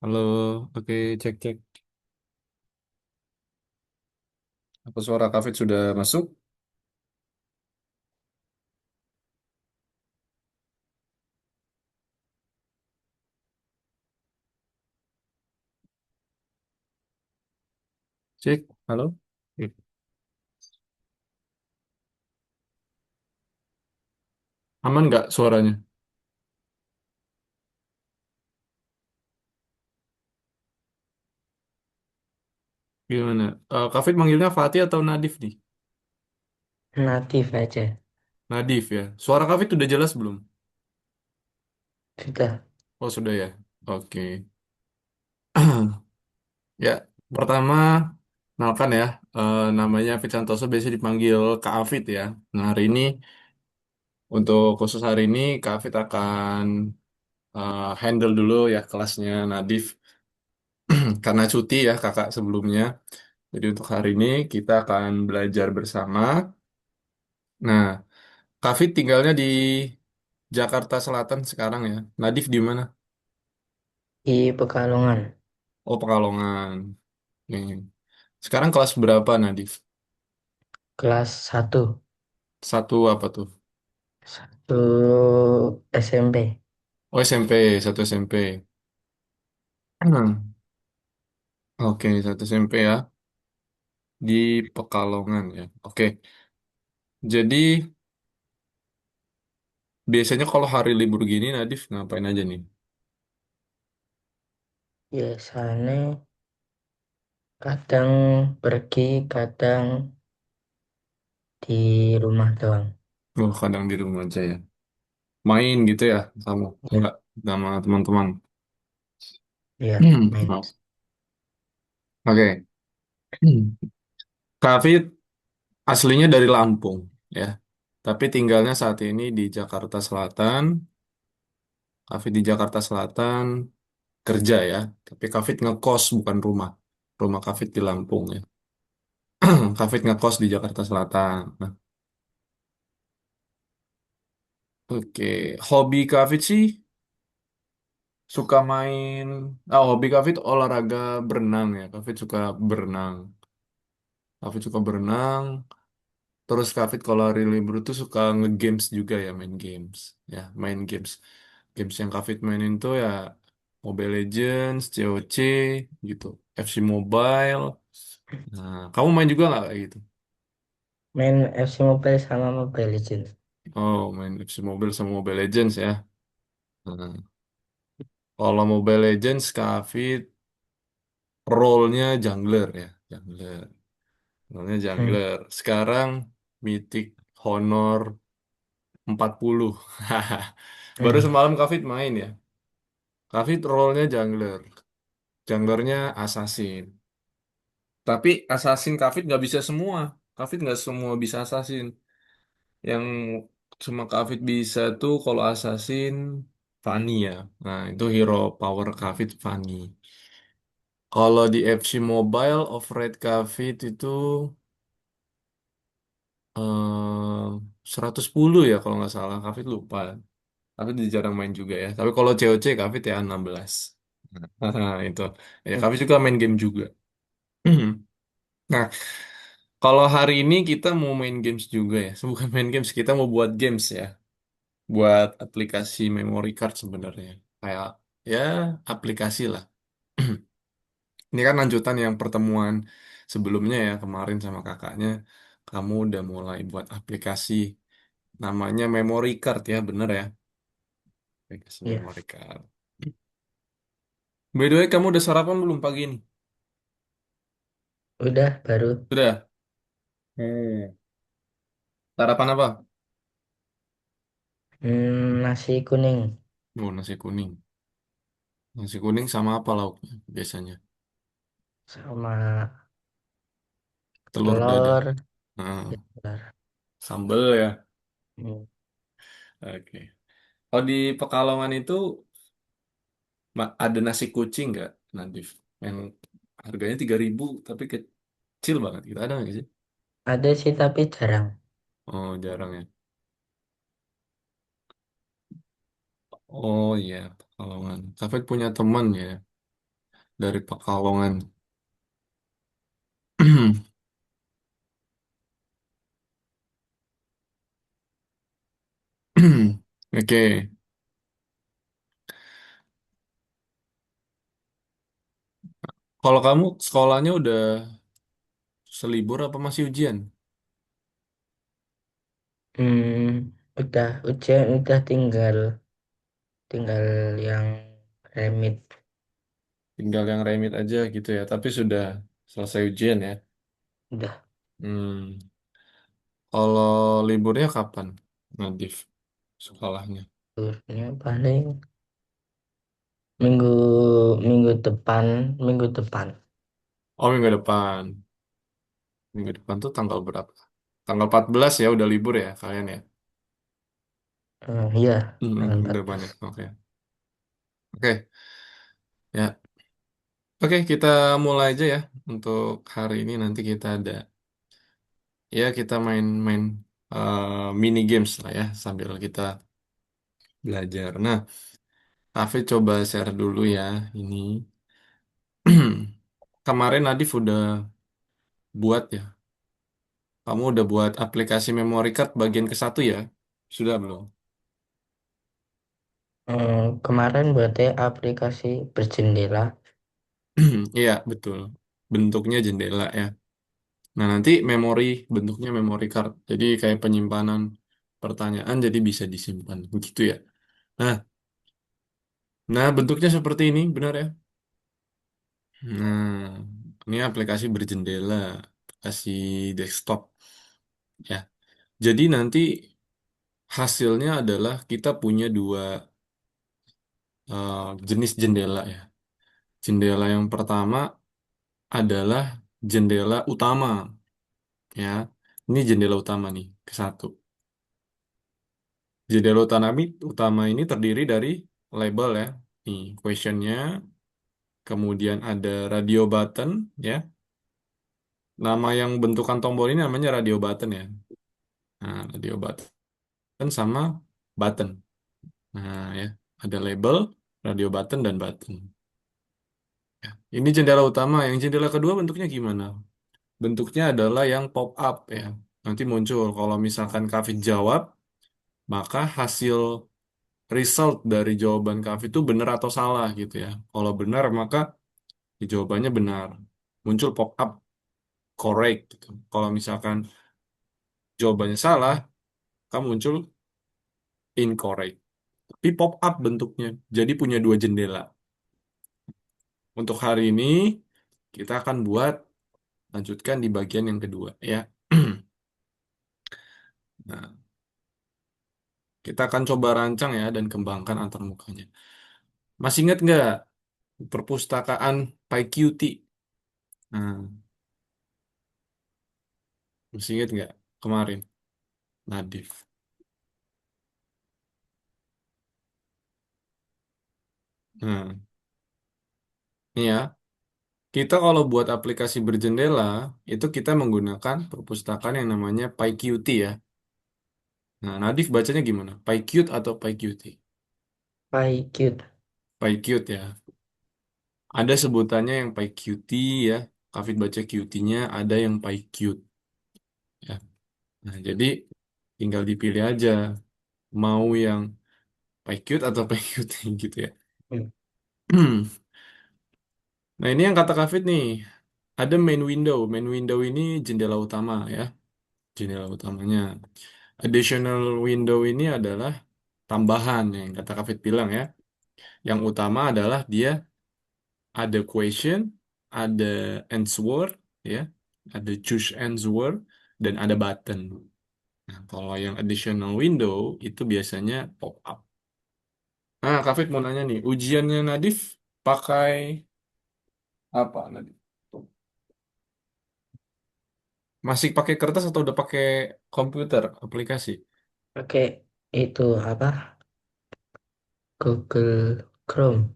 Halo, oke, cek cek. Apa suara Kafit sudah masuk? Cek, halo. Eh, Aman nggak suaranya? Gimana? Kafit manggilnya Fatih atau Nadif nih? Natif aja. Nadif ya. Suara Kafit udah jelas belum? Sudah. Oh sudah ya. Oke. Ya, pertama, kenalkan ya. Namanya Afid Santoso, biasa dipanggil Kak Afid ya. Nah hari ini, untuk khusus hari ini, Kak Afid akan handle dulu ya kelasnya Nadif. Karena cuti ya kakak sebelumnya. Jadi untuk hari ini kita akan belajar bersama. Nah, Kafit tinggalnya di Jakarta Selatan sekarang ya. Nadif di mana? Di Pekalongan. Oh, Pekalongan. Oke. Sekarang kelas berapa, Nadif? Kelas satu. Satu apa tuh? Satu SMP. Oh, SMP, satu SMP. Hmm. Oke, satu SMP ya. Di Pekalongan ya. Oke. Jadi biasanya kalau hari libur gini, Nadif ngapain aja nih? Biasanya kadang pergi, kadang di rumah doang. Oh, kadang di rumah aja ya. Main gitu ya, sama Ya, enggak sama teman-teman. ya, main. Oh, oke. Kafit aslinya dari Lampung ya. Tapi tinggalnya saat ini di Jakarta Selatan. Kafit di Jakarta Selatan kerja ya. Tapi Kafit ngekos bukan rumah. Rumah Kafit di Lampung ya. Kafit ngekos di Jakarta Selatan. Nah, oke. Hobi Kafit sih suka main. Oh, hobi Kafit olahraga berenang ya. Kafit suka berenang. Kafit suka berenang. Terus Kafit kalau hari libur tuh suka nge-games juga ya, main games. Ya, main games. Games yang Kafit mainin tuh ya Mobile Legends, COC, gitu. FC Mobile. Nah, kamu main juga nggak kayak gitu? Main FC Mobile sama Mobile Legends. Oh, main FC Mobile sama Mobile Legends ya. Nah, kalau Mobile Legends, Kafit role-nya jungler ya. Jungler. Role-nya Hmm. jungler. Sekarang Mythic Honor 40. Baru Hmm. semalam Kafit main ya. Kafit role-nya jungler. Junglernya assassin. Tapi assassin Kafit nggak bisa semua. Kafit nggak semua bisa assassin. Yang cuma Kafit bisa tuh kalau assassin Fanny ya. Nah itu hero power Kafit Fanny. Kalau di FC Mobile overrate Kafit itu 110 ya kalau nggak salah. Kafit lupa. Kafit jarang main juga ya. Tapi kalau COC Kafit ya 16. Itu. Ya Kafit juga main game juga. Nah, kalau hari ini kita mau main games juga ya. Bukan main games, kita mau buat games ya. Buat aplikasi memory card sebenarnya. Kayak ya aplikasi lah. Ini kan lanjutan yang pertemuan sebelumnya ya kemarin sama kakaknya. Kamu udah mulai buat aplikasi namanya memory card ya, bener ya? Aplikasi Ya, memory card. By the way, kamu udah sarapan belum pagi ini? udah baru. Sudah. Hmm. Sarapan apa? Nasi kuning Oh, nasi kuning. Nasi kuning sama apa lauknya biasanya? sama Telur dadar. telur. Ya, Nah, telur. sambel ya. Hmm. Oke. Kalau di Pekalongan itu ada nasi kucing nggak, Nadif? Yang harganya 3.000 tapi kecil banget gitu. Ada nggak sih? Ada sih tapi jarang. Oh, jarang ya. Oh iya, Pekalongan. Kafet punya teman ya. dari Pekalongan. Oke, kalau kamu sekolahnya udah selibur apa masih ujian? Udah ujian, udah tinggal tinggal yang remit. Tinggal yang remit aja gitu ya, tapi sudah selesai ujian ya. Udah Hmm. Kalau liburnya kapan, Nadif, sekolahnya? liburnya paling minggu minggu depan minggu depan. Oh, minggu depan. Minggu depan tuh tanggal berapa? Tanggal 14 ya, udah libur ya kalian ya? Iya, tanggal Minggu 14. depan ya, oke. Oke, ya. Oke, kita mulai aja ya. Untuk hari ini nanti kita ada, ya kita main-main mini games lah ya, sambil kita belajar. Nah, Kafe coba share dulu ya, ini. Kemarin Nadif udah buat ya. Kamu udah buat aplikasi memory card bagian ke satu ya? Sudah belum? Kemarin buatnya aplikasi berjendela. Iya, betul. Bentuknya jendela ya. Nah, nanti memori, bentuknya memory card. Jadi kayak penyimpanan pertanyaan jadi bisa disimpan. Begitu ya. Nah, nah bentuknya seperti ini, benar ya? Nah, ini aplikasi berjendela, aplikasi desktop ya. Jadi nanti hasilnya adalah kita punya dua jenis jendela ya. Jendela yang pertama adalah jendela utama ya. Ini jendela utama nih, ke satu. Jendela utama ini terdiri dari label ya. Nih, questionnya, kemudian ada radio button ya. Nama yang bentukan tombol ini namanya radio button ya. Nah, radio button sama button. Nah, ya, ada label, radio button dan button. Ya. Ini jendela utama. Yang jendela kedua bentuknya gimana? Bentuknya adalah yang pop up ya. Nanti muncul kalau misalkan Kafid jawab, maka hasil result dari jawaban Kafid itu benar atau salah gitu ya. Kalau benar maka jawabannya benar. Muncul pop up correct gitu. Kalau misalkan jawabannya salah, kamu muncul incorrect. Tapi pop up bentuknya. Jadi punya dua jendela. Untuk hari ini kita akan lanjutkan di bagian yang kedua ya. Nah, kita akan coba rancang ya dan kembangkan antarmukanya. Masih ingat nggak perpustakaan PyQt? Nah, masih ingat nggak kemarin, Nadif? Nah, ini ya, kita kalau buat aplikasi berjendela, itu kita menggunakan perpustakaan yang namanya PyQt ya. Nah, Nadif bacanya gimana? PyQt atau PyQt? PyQt. PyQt ya. Ada sebutannya yang PyQt ya. Kafid baca Qt-nya, ada yang PyQt ya. Nah, jadi tinggal dipilih aja mau yang PyQt atau PyQt gitu ya. Hmm. Nah, ini yang kata Kafid nih. Ada main window. Main window ini jendela utama ya. Jendela utamanya. Additional window ini adalah tambahan yang kata Kafid bilang ya. Yang utama adalah dia ada question, ada answer ya, ada choose answer dan ada button. Nah, kalau yang additional window itu biasanya pop up. Nah, Kafid mau nanya nih, ujiannya Nadif pakai apa Nadif? Masih pakai kertas atau udah pakai komputer aplikasi? Pakai itu apa? Google Chrome.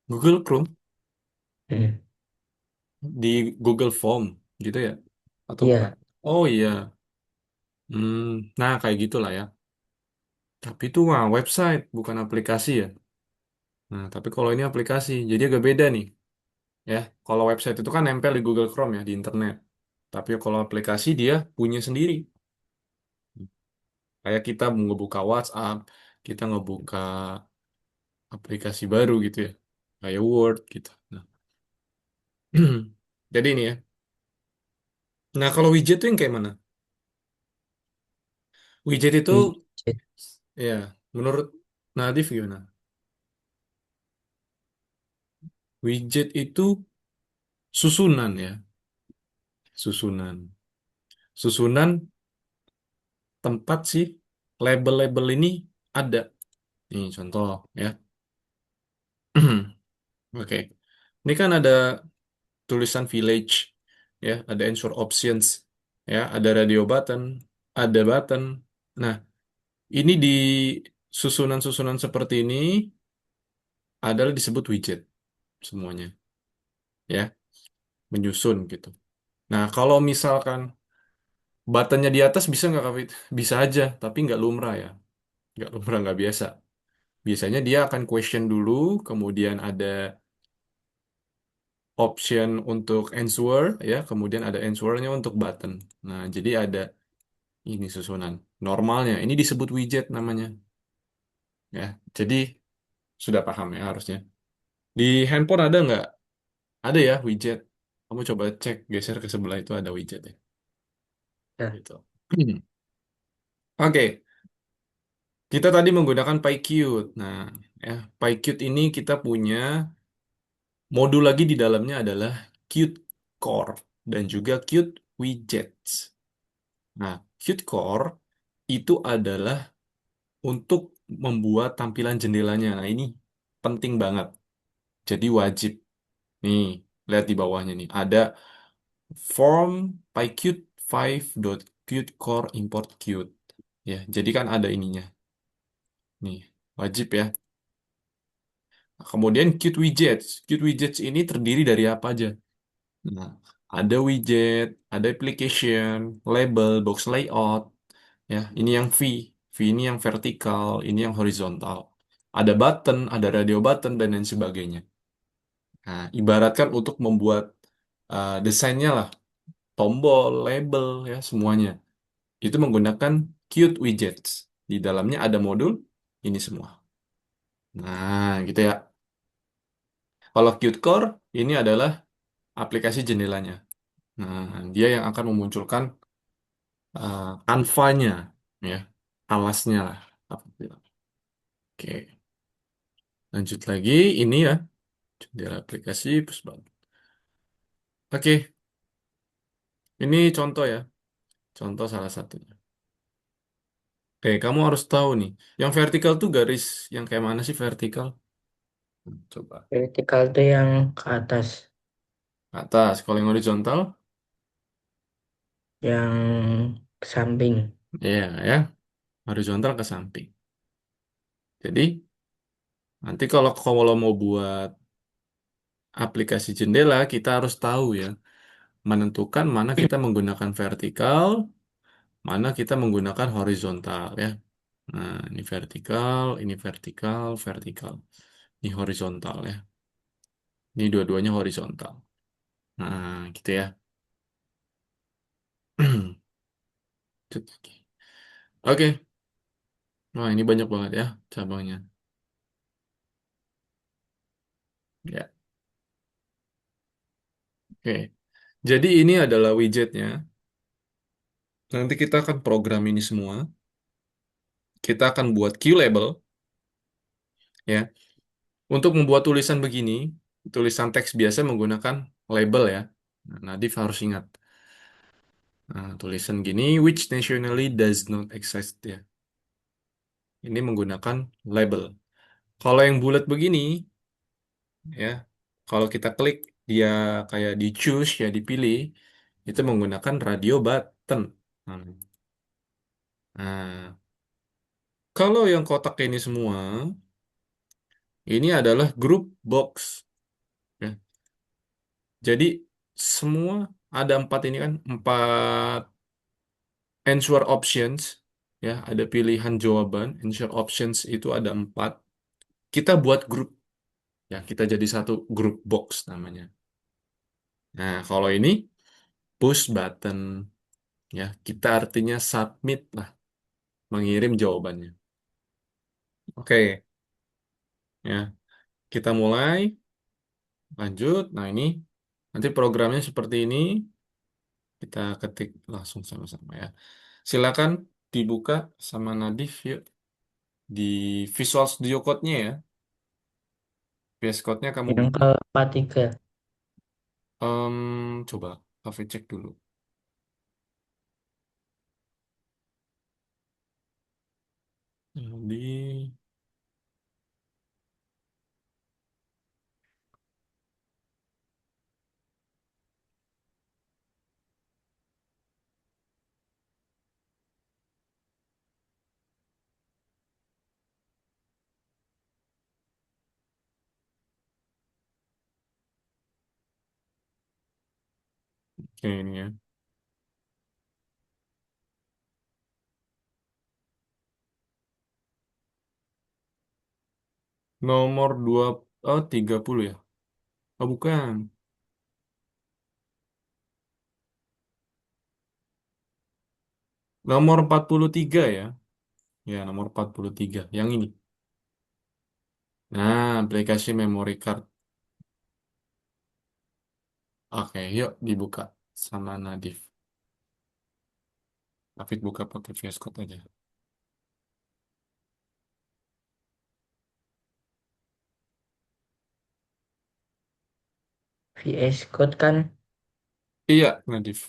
Google Chrome Hmm. di Google Form gitu ya? Atau bukan? Iya, Oh iya, nah kayak gitulah ya. Tapi itu mah website bukan aplikasi ya. Nah, tapi kalau ini aplikasi, jadi agak beda nih. Ya, kalau website itu kan nempel di Google Chrome ya di internet. Tapi kalau aplikasi dia punya sendiri. Kayak kita mau ngebuka WhatsApp, kita ngebuka aplikasi baru gitu ya. Kayak Word gitu. Nah, jadi ini ya. Nah, kalau widget itu yang kayak mana? Widget itu Widget. ya menurut Nadif gimana? Widget itu susunan ya, susunan. Susunan tempat sih label-label ini ada. Nih contoh ya. Oke. Ini kan ada tulisan village ya, ada ensure options ya, ada radio button, ada button. Nah, ini di susunan-susunan seperti ini adalah disebut widget semuanya ya, menyusun gitu. Nah, kalau misalkan buttonnya di atas bisa nggak Kak Fit? Bisa aja, tapi nggak lumrah ya. Nggak lumrah, nggak biasa. Biasanya dia akan question dulu, kemudian ada option untuk answer ya, kemudian ada answernya untuk button. Nah, jadi ada ini susunan normalnya. Ini disebut widget namanya ya. Jadi sudah paham ya harusnya. Di handphone ada nggak? Ada ya widget. Kamu coba cek geser ke sebelah itu ada widget ya. Ya, Gitu. Oke, kita tadi menggunakan PyQt. Nah, ya, PyQt ini kita punya modul lagi di dalamnya adalah Qt Core dan juga Qt Widgets. Nah, Qt Core itu adalah untuk membuat tampilan jendelanya. Nah, ini penting banget. Jadi wajib. Nih, lihat di bawahnya nih. Ada form pyqt5.qt core import qt. Ya, jadi kan ada ininya. Nih, wajib ya. Kemudian Qt widgets. Qt widgets ini terdiri dari apa aja? Nah, ada widget, ada application, label, box layout. Ya, ini yang V. V ini yang vertikal, ini yang horizontal. Ada button, ada radio button, dan lain sebagainya. Nah, ibaratkan untuk membuat desainnya lah, tombol, label, ya semuanya. Itu menggunakan Qt Widgets. Di dalamnya ada modul ini semua. Nah, gitu ya. Kalau Qt Core, ini adalah aplikasi jendelanya. Nah, dia yang akan memunculkan kanvanya, ya, alasnya lah. Oke, lanjut lagi. Ini ya, jendela aplikasi. Terus Oke, ini contoh ya. Contoh salah satunya. Oke, kamu harus tahu nih. Yang vertikal tuh garis yang kayak mana sih vertikal? Coba. vertikal itu yang ke atas, Atas. Kalau yang horizontal, yang ke samping. ya, ya. Horizontal ke samping. Jadi, nanti kalau mau buat aplikasi jendela, kita harus tahu ya, menentukan mana kita menggunakan vertikal, mana kita menggunakan horizontal ya. Nah, ini vertikal, vertikal. Ini horizontal ya. Ini dua-duanya horizontal. Nah, gitu ya. Oke, wah ini banyak banget ya cabangnya. Ya, oke. Jadi ini adalah widgetnya. Nanti kita akan program ini semua. Kita akan buat Q label, ya. Untuk membuat tulisan begini, tulisan teks biasa menggunakan label ya. Nah, Nadif harus ingat. Nah, tulisan gini, which nationally does not exist ya. Ini menggunakan label. Kalau yang bulat begini, ya, kalau kita klik dia kayak di choose ya dipilih, itu menggunakan radio button. Nah, nah, kalau yang kotak ini semua, ini adalah group box. Ya. Jadi semua ada empat ini kan, empat answer options. Ya, ada pilihan jawaban. Answer options itu ada empat. Kita buat grup. Ya, kita jadi satu grup box namanya. Nah, kalau ini push button ya, kita artinya submit lah, mengirim jawabannya. Oke, ya, kita mulai, lanjut. Nah, ini nanti programnya seperti ini, kita ketik langsung sama-sama ya. Silakan dibuka sama Nadif yuk di Visual Studio Code-nya ya. VS Code-nya kamu Yang buka. ke 43. Coba Cafe cek dulu. Di Oke, ini ya. Nomor 2 oh 30 ya. Oh, bukan. Nomor 43 ya. Ya, nomor 43. Yang ini. Nah, aplikasi memory card. Oke, yuk dibuka sama Nadif. David buka pakai VS Code aja. VS Code kan Iya, Nadif.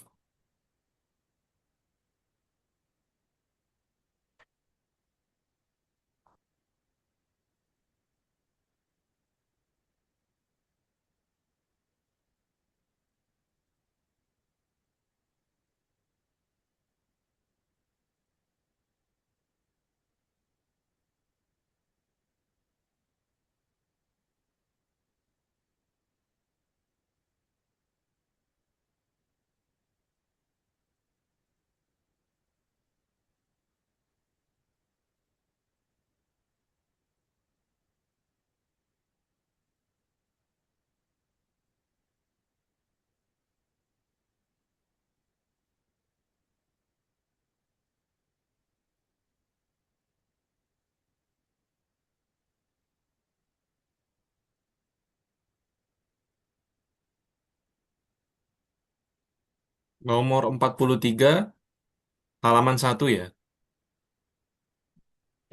Nomor 43 halaman 1 ya.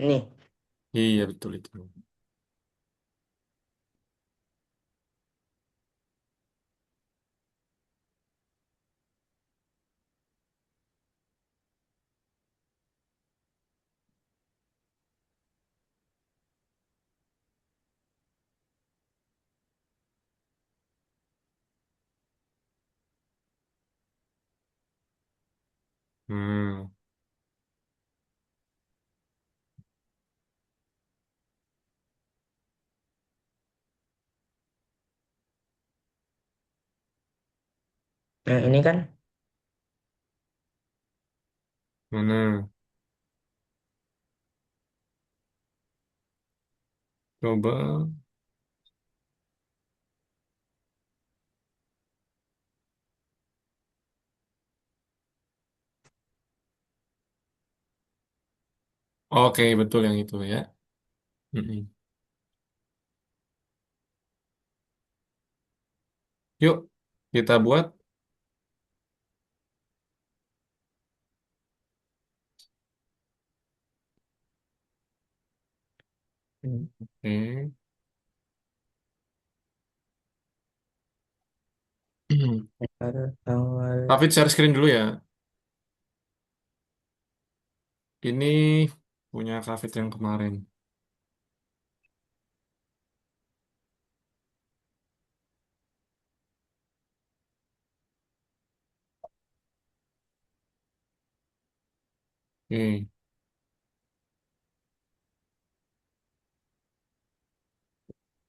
ini. Iya, betul itu. Hmm. Yang ini kan Mana? Coba. Oke, betul yang itu ya. Mm-mm. Yuk, kita buat. Oke. awal. David share screen dulu ya. Ini punya David yang kemarin. Oke,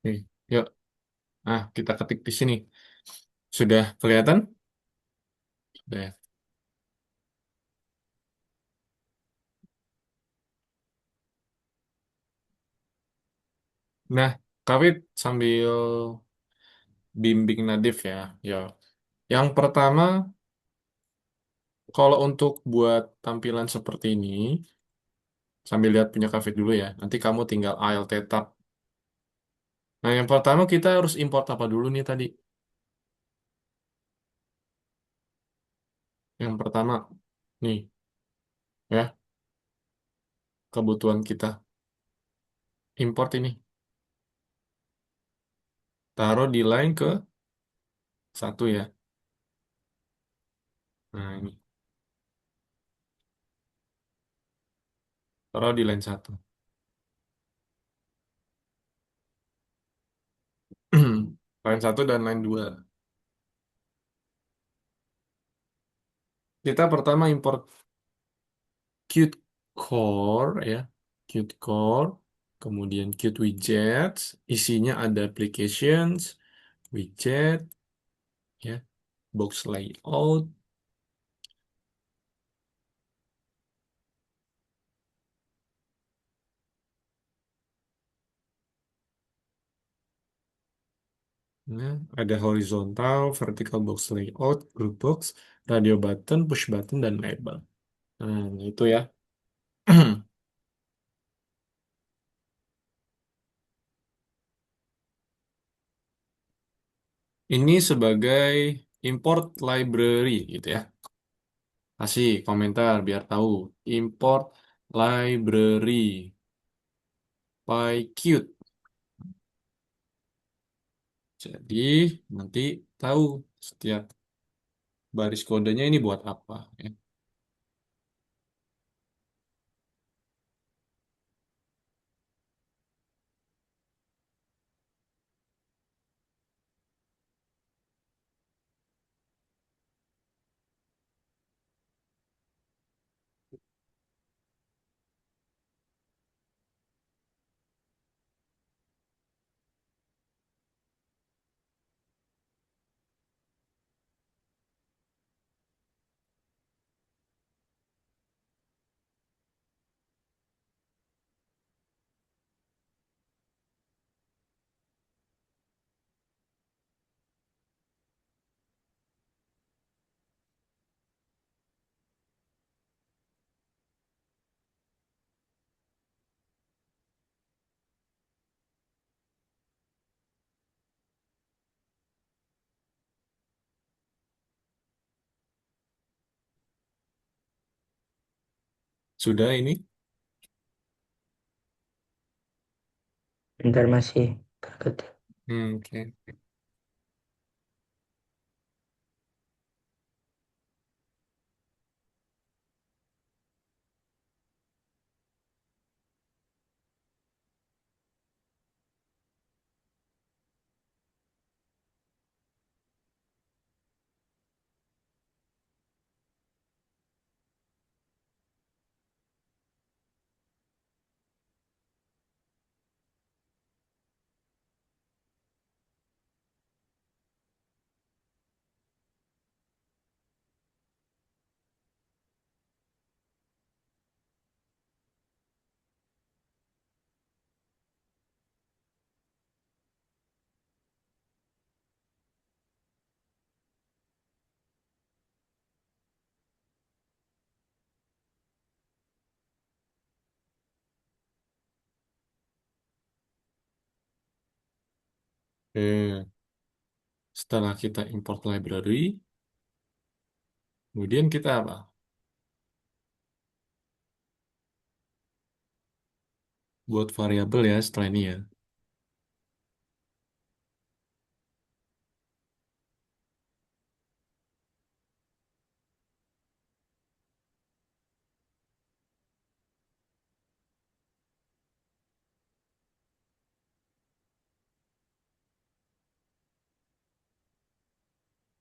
oke. Yuk, kita ketik di sini. Sudah kelihatan? Sudah ya. Nah, Kawit sambil bimbing Nadif ya. Ya, Yang pertama, kalau untuk buat tampilan seperti ini, sambil lihat punya Kavit dulu ya. Nanti kamu tinggal alt tab. Nah, yang pertama kita harus import apa dulu nih tadi? Yang pertama, nih ya, kebutuhan kita. Import ini. Taruh di line ke satu ya. Nah, ini. Taruh di line satu. Line satu dan line 2. Kita pertama import Qt Core ya. Qt Core. Kemudian Qt Widgets. Isinya ada applications, widget, ya, box layout. Nah, ada horizontal, vertical box layout, group box, radio button, push button, dan label. Nah, itu ya. Ini sebagai import library gitu ya. Kasih komentar biar tahu. Import library by Qt. Jadi nanti tahu setiap baris kodenya ini buat apa ya. Sudah ini? Bentar masih kaget. Oke. Oke. Setelah kita import library, kemudian kita apa? Buat variabel ya setelah ini ya.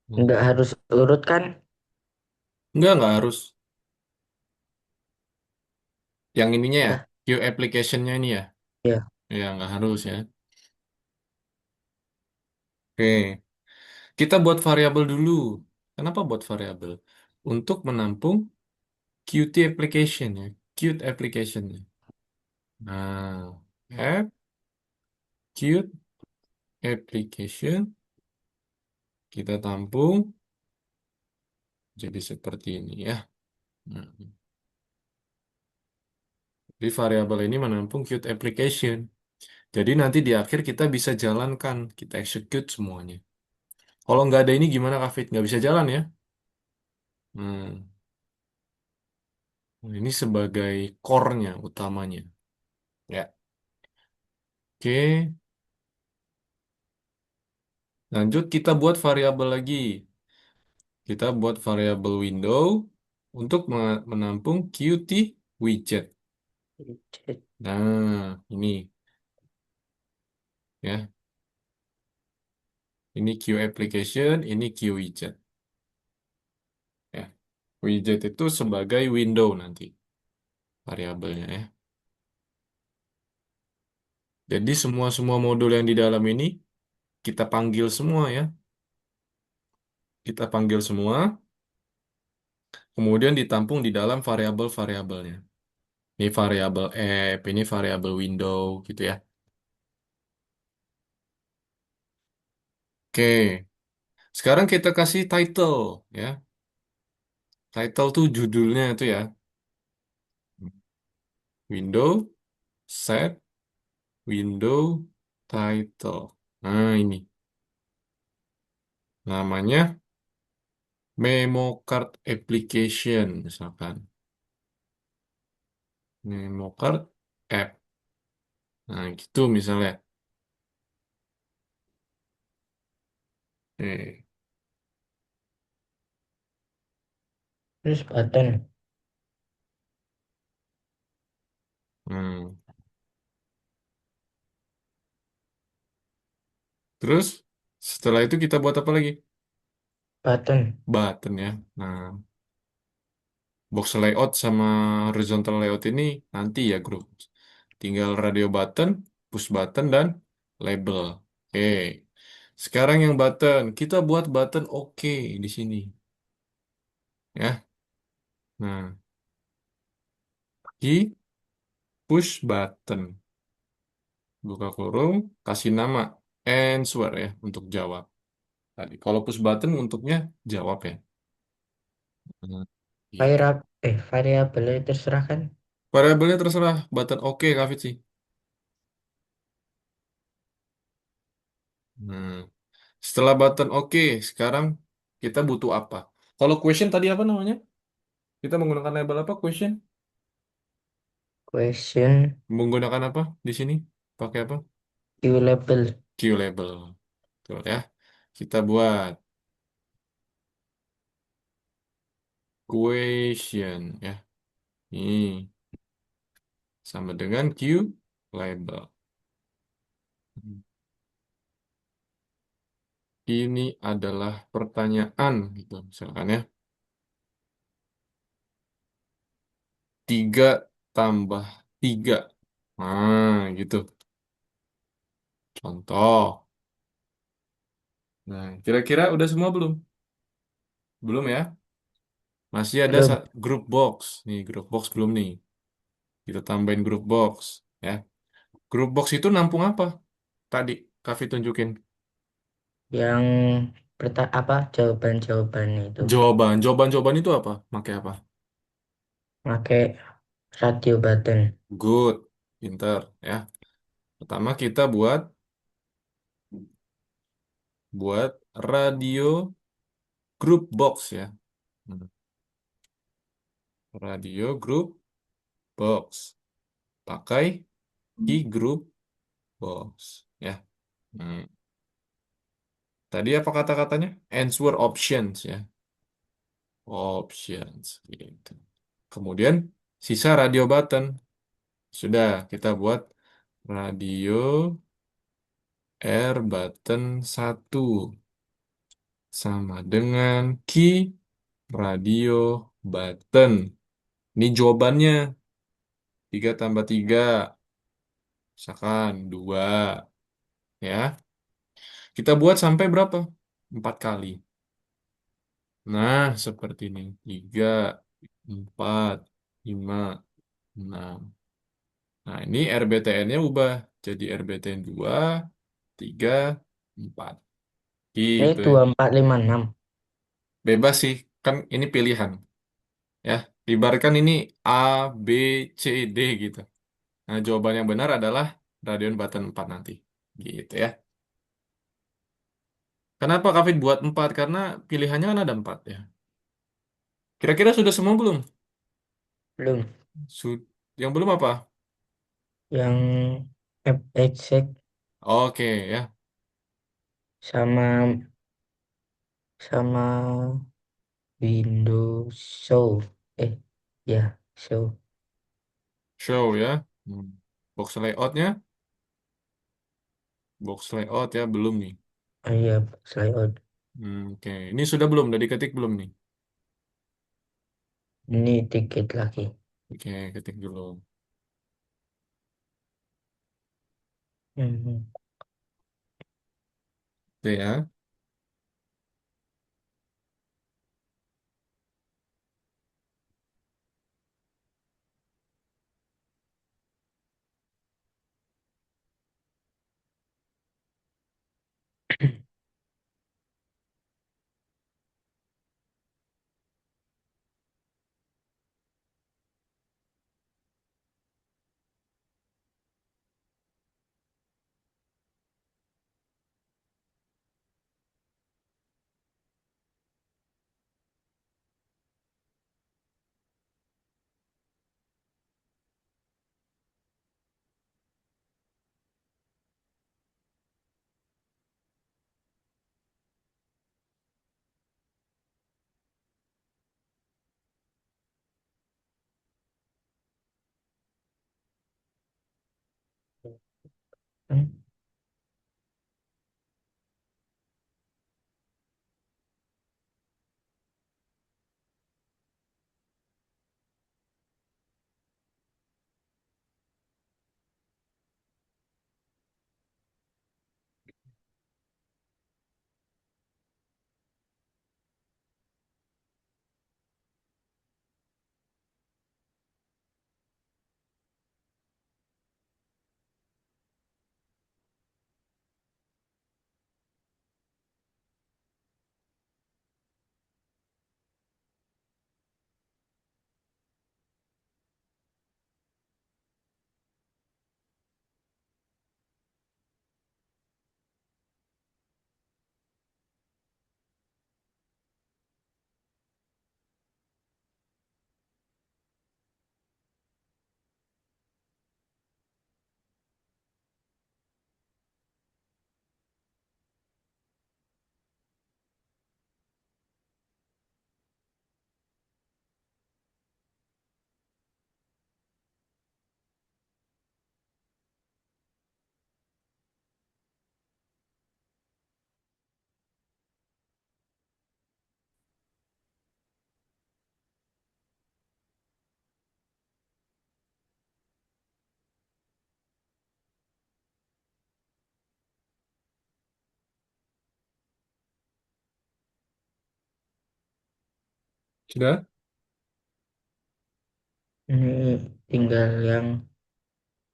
Hmm. Nggak harus urut kan? Enggak harus. Yang ininya ya, Ya, Q application-nya ini ya. ya. Ya, nggak harus ya. Oke, kita buat variabel dulu. Kenapa buat variabel? Untuk menampung Qt application ya. Qt application. Nah, app, Qt application, kita tampung. Jadi seperti ini ya. Nah, jadi variabel ini menampung Qt application. Jadi nanti di akhir kita bisa jalankan, kita execute semuanya. Kalau nggak ada ini gimana, Kak Fit? Nggak bisa jalan ya? Hmm. Ini sebagai core-nya, utamanya. Ya. Oke, lanjut kita buat variabel lagi. Kita buat variabel window untuk menampung Qt widget. Nah, ini ya. Ini Q application, ini Q widget. Ya. Widget itu sebagai window nanti variabelnya ya. Jadi semua modul yang di dalam ini kita panggil semua ya. Kita panggil semua, kemudian ditampung di dalam variabel-variabelnya. Ini variabel app, ini variabel window gitu ya. Oke, sekarang kita kasih title ya. Title tuh judulnya itu ya. Window, set, window, title. Nah ini namanya memo card application misalkan. Memo card app. Nah gitu misalnya. Eh, Terus button. hmm. Terus setelah itu kita buat apa lagi? Button. Button ya. Nah, box layout sama horizontal layout ini nanti ya grup. Tinggal radio button, push button, dan label. Oke. Sekarang yang button, kita buat button oke di sini. Ya. Nah, di push button. Buka kurung, kasih nama answer ya untuk jawab. Tadi, kalau push button untuknya jawab ya. Nah, gitu. Variabelnya terserah kan. Variabelnya terserah, button oke Kak Fitzi. Nah, setelah button oke, sekarang kita butuh apa? Kalau question tadi apa namanya? Kita menggunakan label apa question? Question. Menggunakan apa di sini? Pakai apa? Q label. Q label. Betul ya. Kita buat question ya. Ini sama dengan Q label. Ini adalah pertanyaan gitu misalkan ya. 3 tambah 3. Nah, gitu. Contoh. Nah, kira-kira udah semua belum? Belum ya? Masih ada Belum. group box. Nih, group box belum nih. Kita tambahin group box. Ya. Group box itu nampung apa? Tadi, Kavi tunjukin. Yang apa jawaban-jawaban itu. Jawaban itu apa? Pakai apa? Pakai radio button. Good. Pinter. Ya. Pertama kita buat radio group box ya. Hmm. Radio group box. Pakai key group box. Ya. Hmm. Tadi apa kata-katanya? Answer options ya. Options gitu. Kemudian sisa radio button. Sudah kita buat radio R button 1 sama dengan key radio button. Ini jawabannya 3 tambah 3 misalkan 2 ya. Kita buat sampai berapa? 4 kali. Nah, seperti ini. 3, 4, 5, 6. Nah, ini RBTN-nya ubah jadi RBTN 2, 3, 4. Ini Gitu ya. 2456. Bebas sih. Kan ini pilihan ya. Ibaratkan ini A, B, C, D gitu. Nah, jawaban yang benar adalah Radeon Button 4 nanti. Gitu ya. Kenapa Kavit buat 4? Karena pilihannya kan ada 4 ya. Kira-kira sudah semua belum? Belum. Sud yang belum apa? Yang FX Oke ya. sama sama Windows Show. Ya, Show. Show ya. Box layoutnya, box layout ya belum nih. Oh iya, layout. Oke, ini sudah belum? Udah diketik belum nih? Ini dikit lagi. Oke, ketik dulu. Hmm. Itu ya. Hmm. Sudah? Ini tinggal yang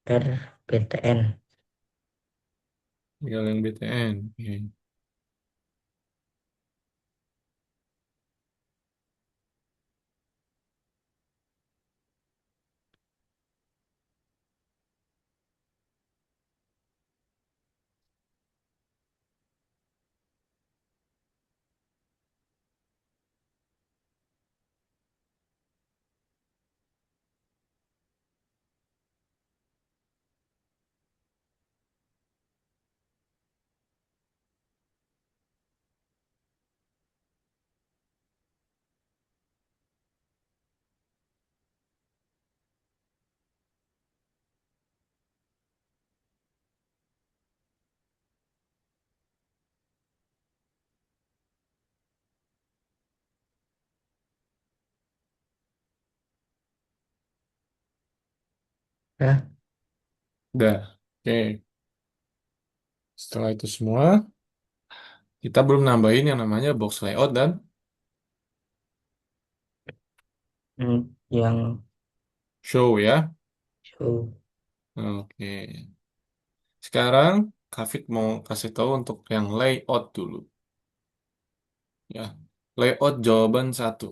RPTN. Tinggal yang BTN. Oke. Nah, Udah. Oke. Setelah itu semua, kita belum nambahin yang namanya box layout dan yang show ya. Show. Oke. Sekarang, Kavit mau kasih tahu untuk yang layout dulu. Ya. Layout jawaban satu.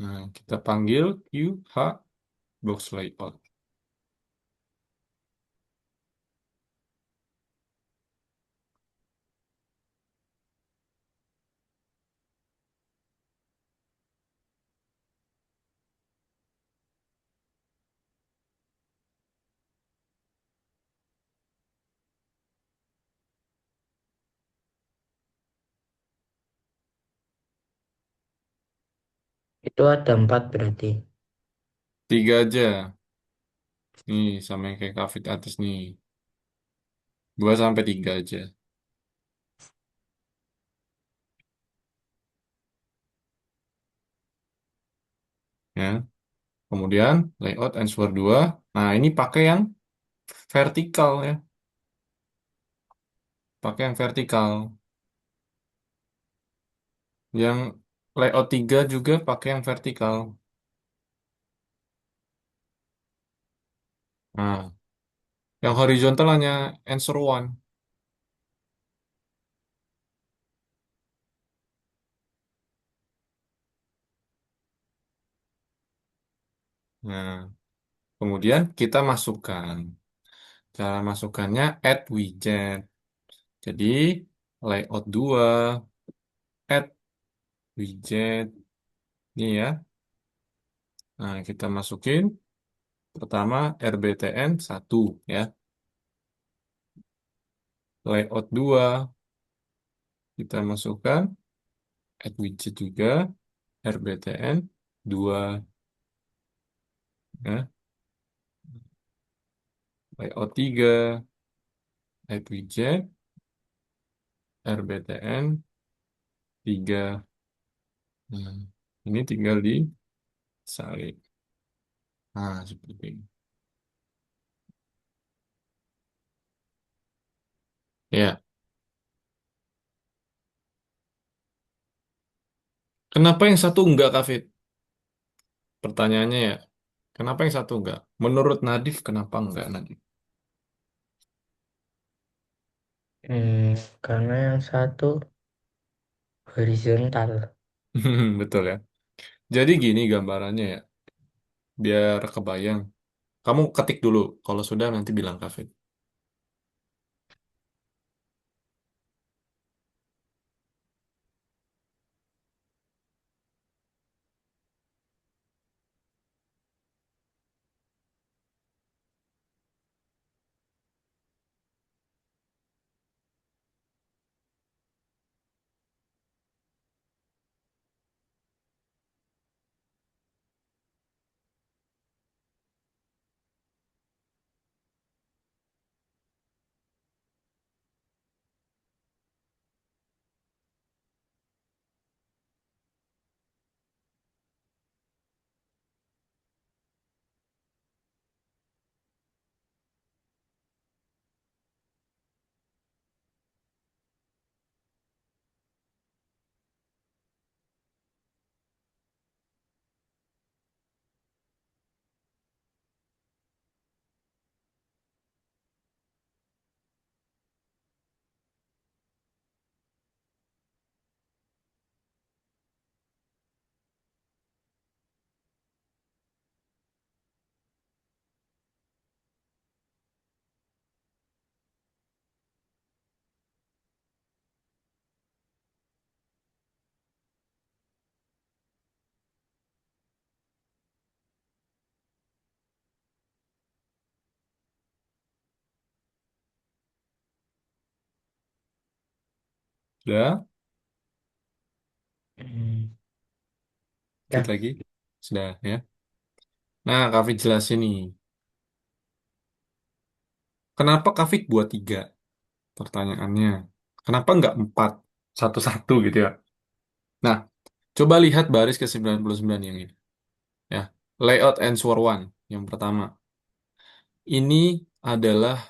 Nah, kita panggil QH box layout. Itu ada 4 berarti. Tiga aja. Nih, sama yang kayak Kafit atas nih. Dua sampai tiga aja. Ya. Kemudian layout answer 2. Nah, ini pakai yang vertikal ya. Pakai yang vertikal. Yang layout 3 juga pakai yang vertikal. Nah, yang horizontal hanya answer 1. Nah, kemudian kita masukkan. Cara masukkannya add widget. Jadi, layout 2 add widget. Ini ya. Nah, kita masukin pertama RBTN 1 ya. Layout 2 kita masukkan add widget juga RBTN 2 ya. Layout 3 add widget RBTN 3. Nah, ini tinggal disalin. Nah, seperti ini. Ya, kenapa yang satu enggak, Kafit? Pertanyaannya ya, kenapa yang satu enggak? Menurut Nadif, kenapa enggak, Nadif? Hmm, karena yang satu horizontal. Betul ya. Jadi gini gambarannya ya, biar kebayang. Kamu ketik dulu, kalau sudah nanti bilang Kafit. Sudah? Hmm, Dikit ya. lagi? Sudah ya. Nah, Kafit jelasin nih. Kenapa Kafit buat tiga? Pertanyaannya. Kenapa nggak empat? Satu-satu gitu ya. Nah, coba lihat baris ke 99 yang ini. Ya. Layout answer one. Yang pertama. Ini adalah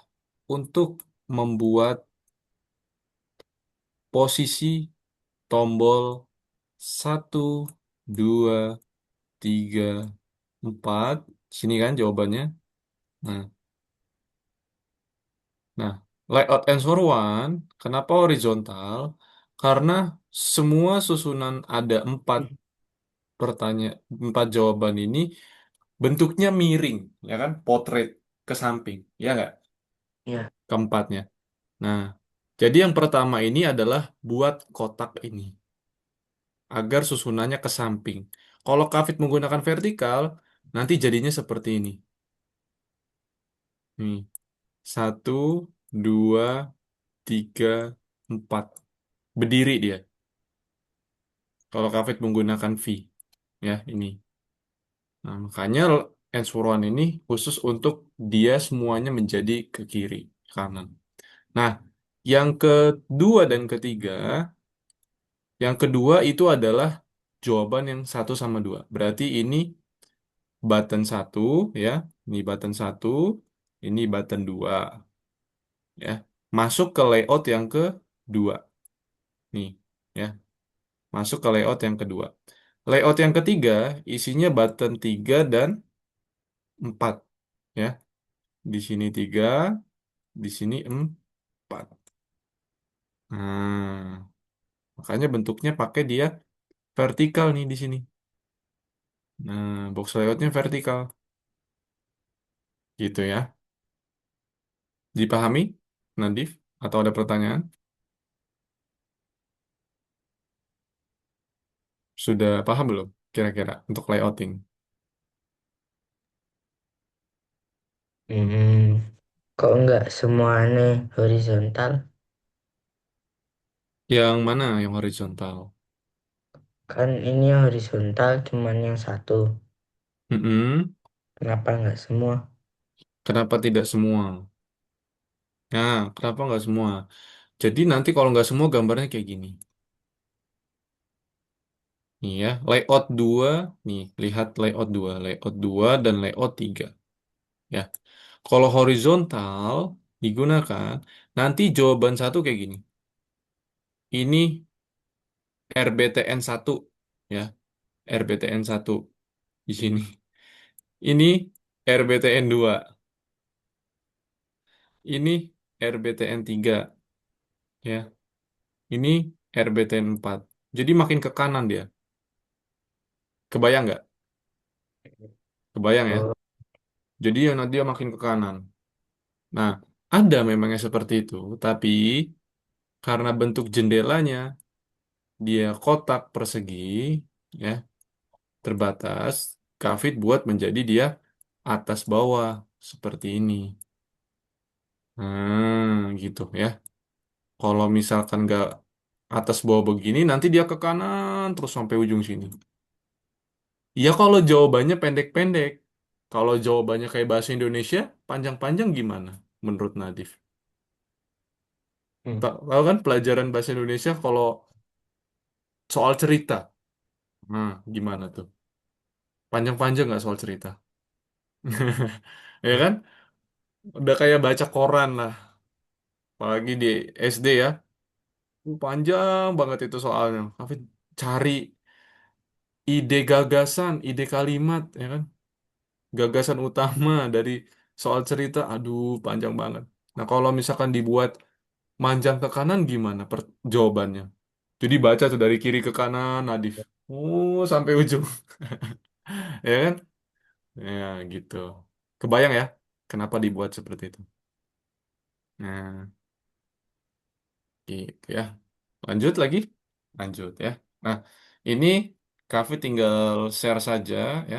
untuk membuat posisi tombol satu, 2, 3, 4. Sini kan jawabannya. Nah, nah, layout answer one, kenapa horizontal? Karena semua susunan ada empat jawaban ini bentuknya miring, ya kan? Potret ke samping, ya nggak? Ya, Keempatnya. Nah, jadi yang pertama ini adalah buat kotak ini agar susunannya ke samping. Kalau kafit menggunakan vertikal, nanti jadinya seperti ini. Nih, satu, dua, tiga, empat. Berdiri dia. Kalau kafit menggunakan V, ya ini. Nah, makanya Ensfuron ini khusus untuk dia semuanya menjadi ke kiri, kanan. Nah, yang kedua dan ketiga, yang kedua itu adalah jawaban yang satu sama dua. Berarti ini button satu, ya, ini button satu, ini button dua, ya. Masuk ke layout yang kedua, nih, ya. Masuk ke layout yang kedua. Layout yang ketiga isinya button tiga dan empat, ya. Di sini tiga, di sini empat. Nah, makanya bentuknya pakai dia vertikal nih di sini. Nah, box layoutnya vertikal, gitu ya. Dipahami, Nadif? Atau ada pertanyaan? Sudah paham belum? Kira-kira untuk layouting. kok nggak semuanya horizontal? Yang mana yang horizontal? Kan ini yang horizontal cuman yang satu. Mm-mm. Kenapa nggak semua? Kenapa tidak semua? Nah, kenapa nggak semua? Jadi nanti kalau nggak semua gambarnya kayak gini. Nih ya, layout 2, nih, lihat layout 2 dan layout 3. Ya, kalau horizontal digunakan, nanti jawaban satu kayak gini. Ini RBTN satu, ya, RBTN satu di sini. Ini RBTN 2, ini RBTN 3, ya. Ini RBTN 4. Jadi makin ke kanan dia. Kebayang nggak? Kebayang ya? Oh, Jadi ya nanti dia makin ke kanan. Nah, ada memangnya seperti itu, tapi karena bentuk jendelanya dia kotak persegi, ya, terbatas, Kafit buat menjadi dia atas bawah seperti ini. Gitu ya. Kalau misalkan nggak atas bawah begini, nanti dia ke kanan terus sampai ujung sini. Ya kalau jawabannya pendek-pendek. Kalau jawabannya kayak bahasa Indonesia, panjang-panjang gimana menurut Nadif? hmm. Tahu kan pelajaran bahasa Indonesia kalau soal cerita. Nah, gimana tuh? Panjang-panjang nggak soal cerita? Ya kan? Udah kayak baca koran lah. Apalagi di SD ya. Panjang banget itu soalnya. Tapi cari ide gagasan, ide kalimat, ya kan? Gagasan utama dari soal cerita, aduh panjang banget. Nah, kalau misalkan dibuat manjang ke kanan gimana jawabannya? Jadi baca tuh dari kiri ke kanan, Nadif. Oh, sampai ujung. Ya kan? Ya, gitu. Kebayang ya, kenapa dibuat seperti itu? Nah, gitu ya. Lanjut lagi. Lanjut ya. Nah, ini Kafe tinggal share saja ya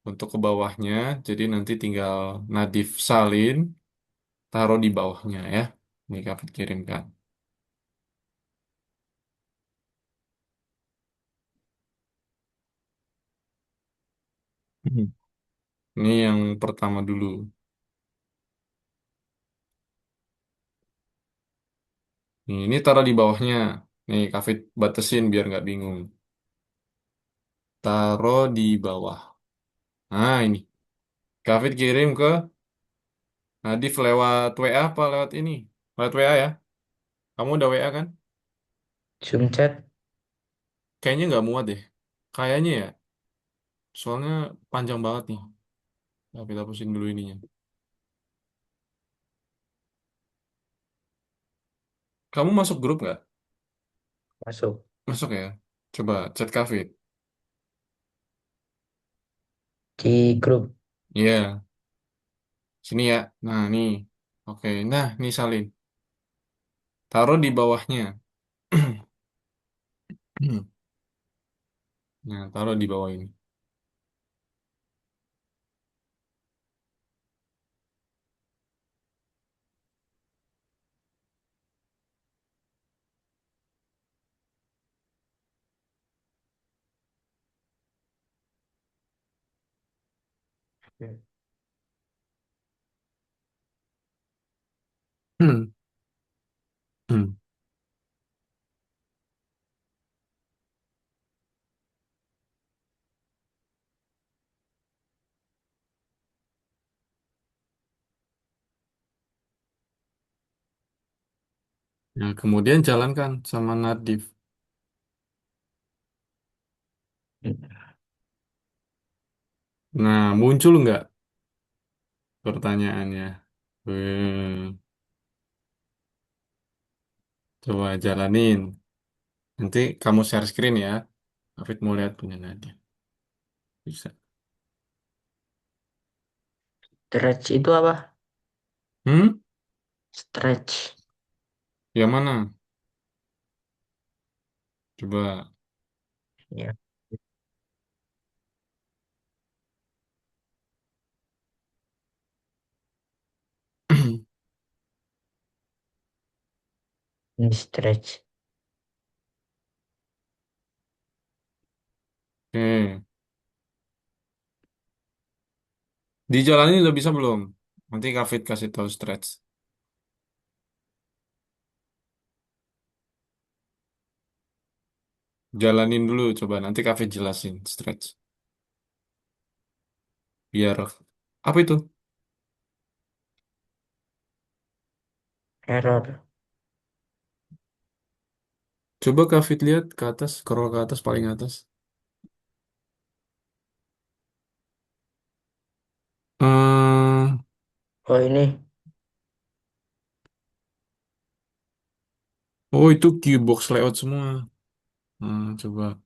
untuk ke bawahnya. Jadi nanti tinggal Nadif salin, taruh di bawahnya ya. Ini Kafe kirimkan. Mhm. Ini yang pertama dulu. Ini taruh di bawahnya. Nih, Kafe batasin biar nggak bingung. Taruh di bawah. Nah, ini. Kafe kirim ke Nadif lewat WA apa lewat ini? Lewat WA ya. Kamu udah WA kan? Zoom chat. Kayaknya nggak muat deh. Kayaknya ya. Soalnya panjang banget nih. Nah, kita hapusin dulu ininya. Kamu masuk grup nggak? Masuk. Masuk ya. Coba chat Kafit. Di grup. Iya, sini ya. Nah, nih. Oke, nah, nih salin. Taruh di bawahnya. Nah, taruh di bawah ini. Hmm. Nah, kemudian jalankan sama Nadif. Nah, muncul nggak pertanyaannya? Coba jalanin. Nanti kamu share screen ya. Afid mau lihat punya Nadia. Bisa. Stretch itu apa? Hmm? Stretch. Yang mana? Coba. Ya. Ini stretch. Oke. Dijalanin udah bisa belum? Nanti Kafid kasih tahu stretch. Jalanin dulu coba. Nanti Kafid jelasin stretch. Biar. Apa itu? Error. Coba Kafid lihat ke atas. Scroll ke atas paling atas. eh Oh ini. oh itu Qbox layout semua. Coba.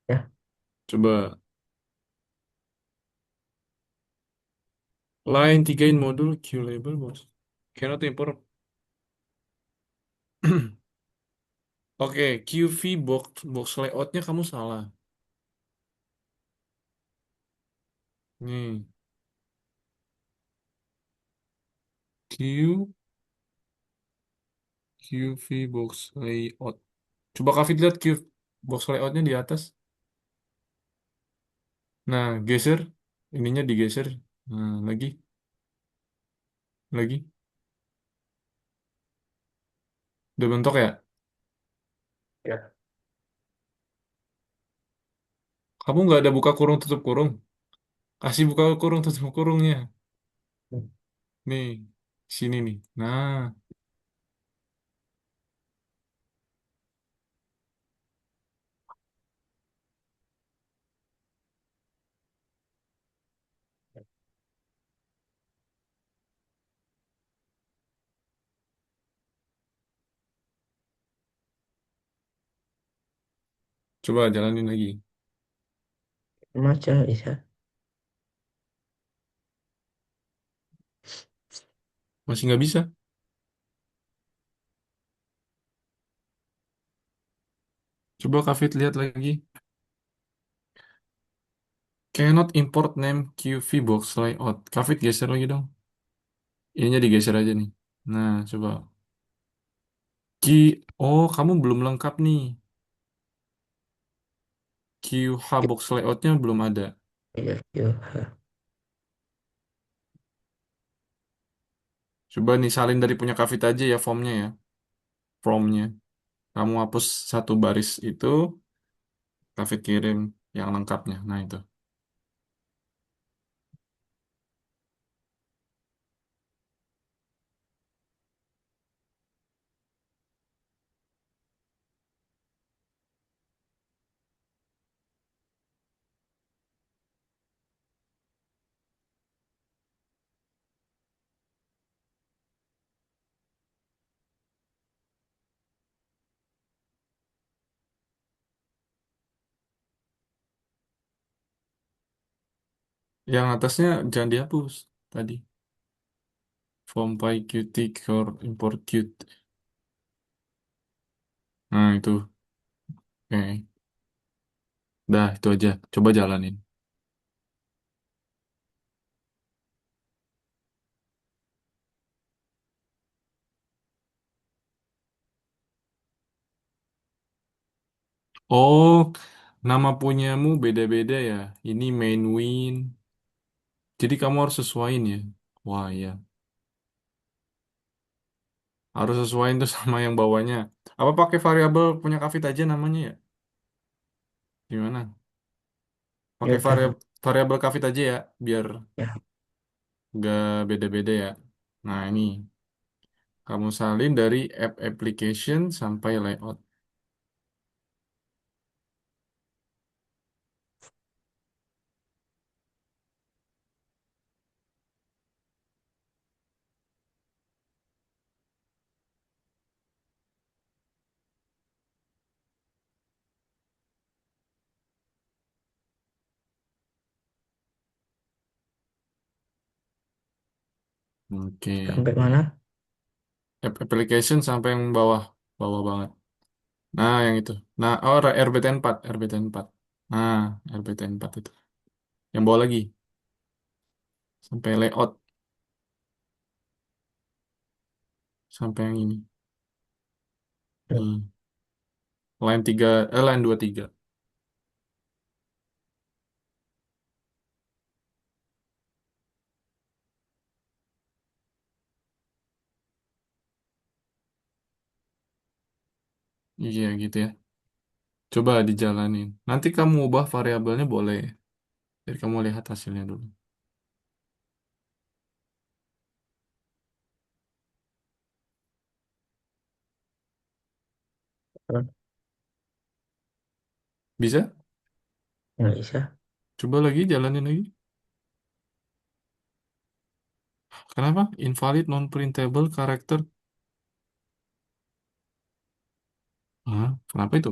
Ya. Coba. Line 3 in modul Q label box. Cannot import. Oke, QV box layoutnya kamu salah. Nih, Q QV box layout. Coba Kak lihat Q box layoutnya di atas. Nah, geser. Ininya digeser. Nah, lagi. Udah bentuk ya? Ya. Kamu nggak ada buka kurung tutup kurung. Kasih buka kurung tutup kurungnya. Nih, sini nih. Nah, coba jalanin lagi. Macam bisa. Masih nggak bisa. Coba Kak lihat lagi. Cannot import name QV box layout. Kak geser lagi dong. Ininya digeser aja nih. Nah, coba. Oh, kamu belum lengkap nih. QH box layoutnya belum ada. Iya. Iya. Coba nih salin dari punya Kavit aja ya formnya ya. Formnya. Kamu hapus satu baris itu, Kavit kirim yang lengkapnya. Nah itu. Yang atasnya jangan dihapus tadi. Form by Qt core import Qt. Nah, itu. Oke. Dah, itu aja. Coba jalanin. Oh, nama punyamu beda-beda ya. Ini main win. Jadi kamu harus sesuaiin ya. Wah, ya. Harus sesuaiin tuh sama yang bawahnya. Apa pakai variabel punya Kavit aja namanya ya? Gimana? Ya Pakai udah, variabel Kavit aja ya, biar ya. nggak beda-beda ya. Nah, ini kamu salin dari app application sampai layout. Oke. Sampai mana? App application sampai yang bawah, bawah banget. Nah, yang itu. Nah, oh RBT4, RBT4. Nah, RBT4 itu. Yang bawah lagi sampai layout, sampai yang ini. Loh, Nih, line 3, line 23. Iya gitu ya. Coba dijalanin. Nanti kamu ubah variabelnya boleh. Jadi kamu lihat hasilnya dulu. Bisa? nggak bisa. Coba lagi, jalanin lagi. Kenapa? Invalid non-printable character. Hah? Kenapa itu?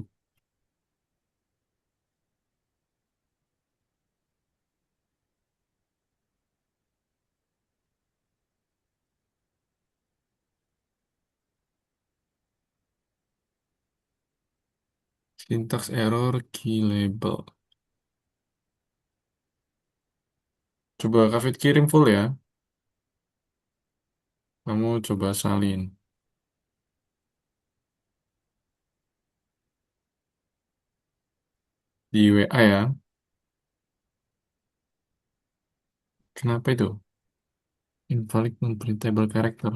Syntax error key label. Coba Kavit kirim full ya. Kamu coba salin di WA ya. Kenapa itu? Invalid non-printable character.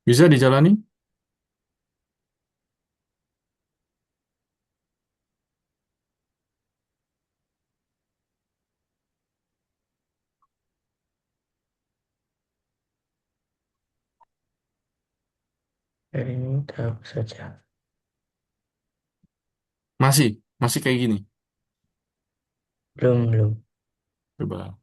Bisa dijalani? Hari ini tahu saja. Masih, masih kayak gini. Belum, belum. Coba.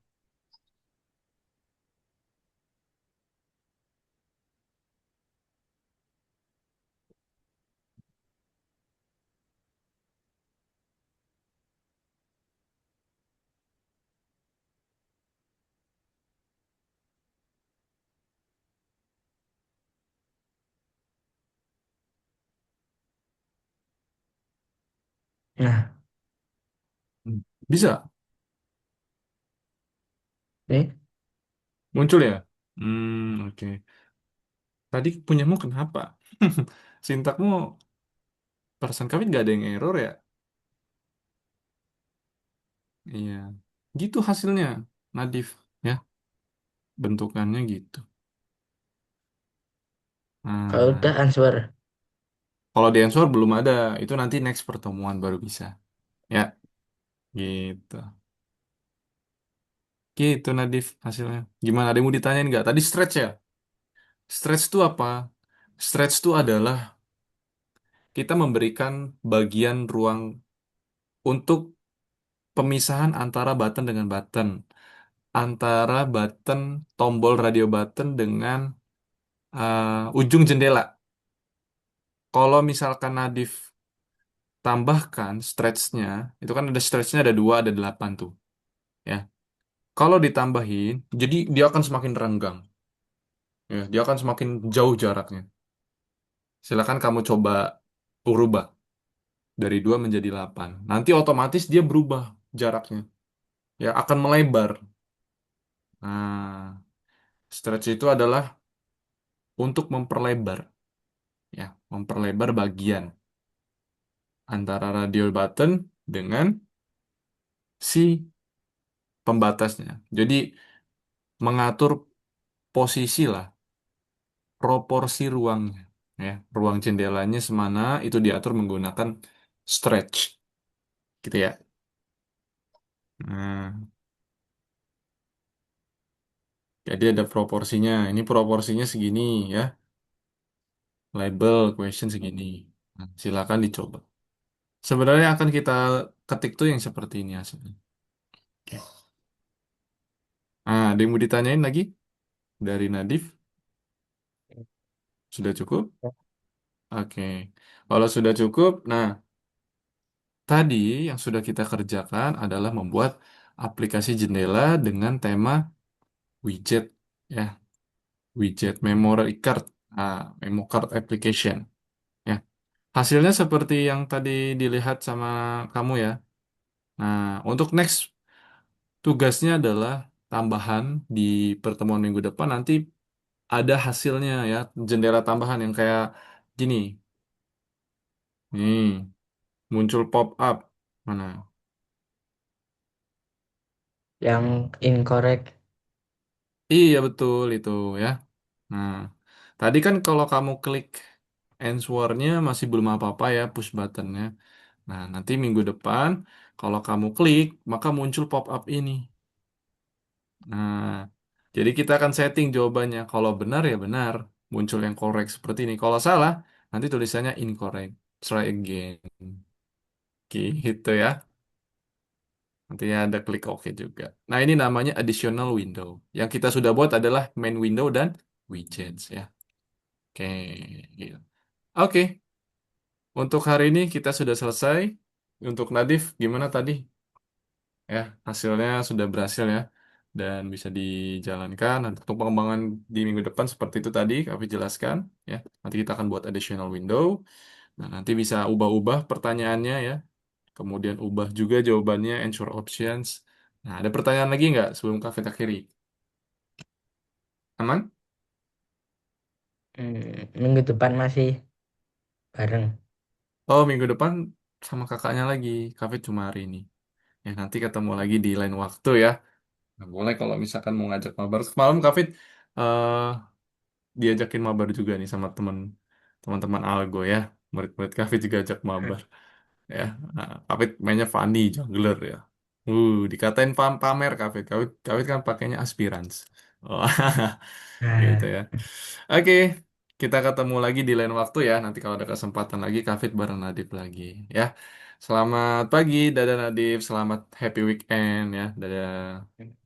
Nah, Bisa, ini muncul ya? Oke. Tadi punyamu kenapa? Sintakmu perasaan kami nggak ada yang error ya? Iya. Gitu hasilnya. Nadif, ya. Bentukannya gitu. kalau udah Nah, answer. kalau di Answer belum ada. Itu nanti next pertemuan baru bisa. Ya, gitu. Gitu Nadif hasilnya. Gimana? Ada yang mau ditanyain nggak? Tadi stretch ya? Stretch itu apa? Stretch itu adalah kita memberikan bagian ruang untuk pemisahan antara button dengan button, antara button tombol radio button dengan ujung jendela. Kalau misalkan Nadif tambahkan stretchnya, itu kan ada stretchnya ada dua, ada delapan tuh, ya. Kalau ditambahin, jadi dia akan semakin renggang, ya. Dia akan semakin jauh jaraknya. Silakan kamu coba urubah dari dua menjadi delapan. Nanti otomatis dia berubah jaraknya, ya akan melebar. Nah, stretch itu adalah untuk memperlebar, ya, memperlebar bagian antara radio button dengan si pembatasnya. Jadi mengatur posisi lah, proporsi ruangnya, ya, ruang jendelanya semana itu diatur menggunakan stretch, gitu ya. Nah, jadi ada proporsinya. Ini proporsinya segini, ya. Label question segini. Nah, silakan dicoba. Sebenarnya akan kita ketik tuh yang seperti ini hasilnya. Oke. Ada yang mau ditanyain lagi dari Nadif? Sudah cukup? Oke. Kalau sudah cukup, nah tadi yang sudah kita kerjakan adalah membuat aplikasi jendela dengan tema widget, ya, widget memory card, memo card application, ya. Hasilnya seperti yang tadi dilihat sama kamu ya. Nah, untuk next tugasnya adalah tambahan di pertemuan minggu depan nanti ada hasilnya ya, jendela tambahan yang kayak gini. Nih, muncul pop up. Mana? Yang incorrect. Iya betul itu ya. Nah, tadi kan kalau kamu klik answer-nya masih belum apa-apa ya push buttonnya. Nah, nanti minggu depan kalau kamu klik maka muncul pop-up ini. Nah, jadi kita akan setting jawabannya. Kalau benar ya benar, muncul yang correct seperti ini. Kalau salah, nanti tulisannya incorrect. Try again. Gitu ya. Nanti ada klik OK juga. Nah, ini namanya additional window. Yang kita sudah buat adalah main window dan widgets ya. Oke, gitu. Oke, untuk hari ini kita sudah selesai. Untuk Nadif, gimana tadi? Ya, hasilnya sudah berhasil ya. Dan bisa dijalankan. Nah, untuk pengembangan di minggu depan seperti itu tadi, kami jelaskan. Ya, nanti kita akan buat additional window. Nah, nanti bisa ubah-ubah pertanyaannya ya. Kemudian ubah juga jawabannya, answer options. Nah, ada pertanyaan lagi nggak sebelum kafet akhiri? Aman? Minggu depan masih bareng. Oh, minggu depan sama kakaknya lagi. Kafet cuma hari ini. Ya, nanti ketemu lagi di lain waktu ya. Nah, boleh kalau misalkan mau ngajak mabar. Semalam Kafit eh diajakin mabar juga nih sama teman-teman Algo ya. Murid-murid Kafit juga ajak mabar ya. Nah, Kafit mainnya Fanny, jungler ya. Dikatain pamer Kafit. Kafit kan pakainya aspirans. Oh, gitu Nah, ya. Oke, kita ketemu lagi di lain waktu ya. Nanti kalau ada kesempatan lagi, Kafit bareng Nadif lagi ya. Selamat pagi, dadah Nadif. Selamat happy weekend ya. Dadah.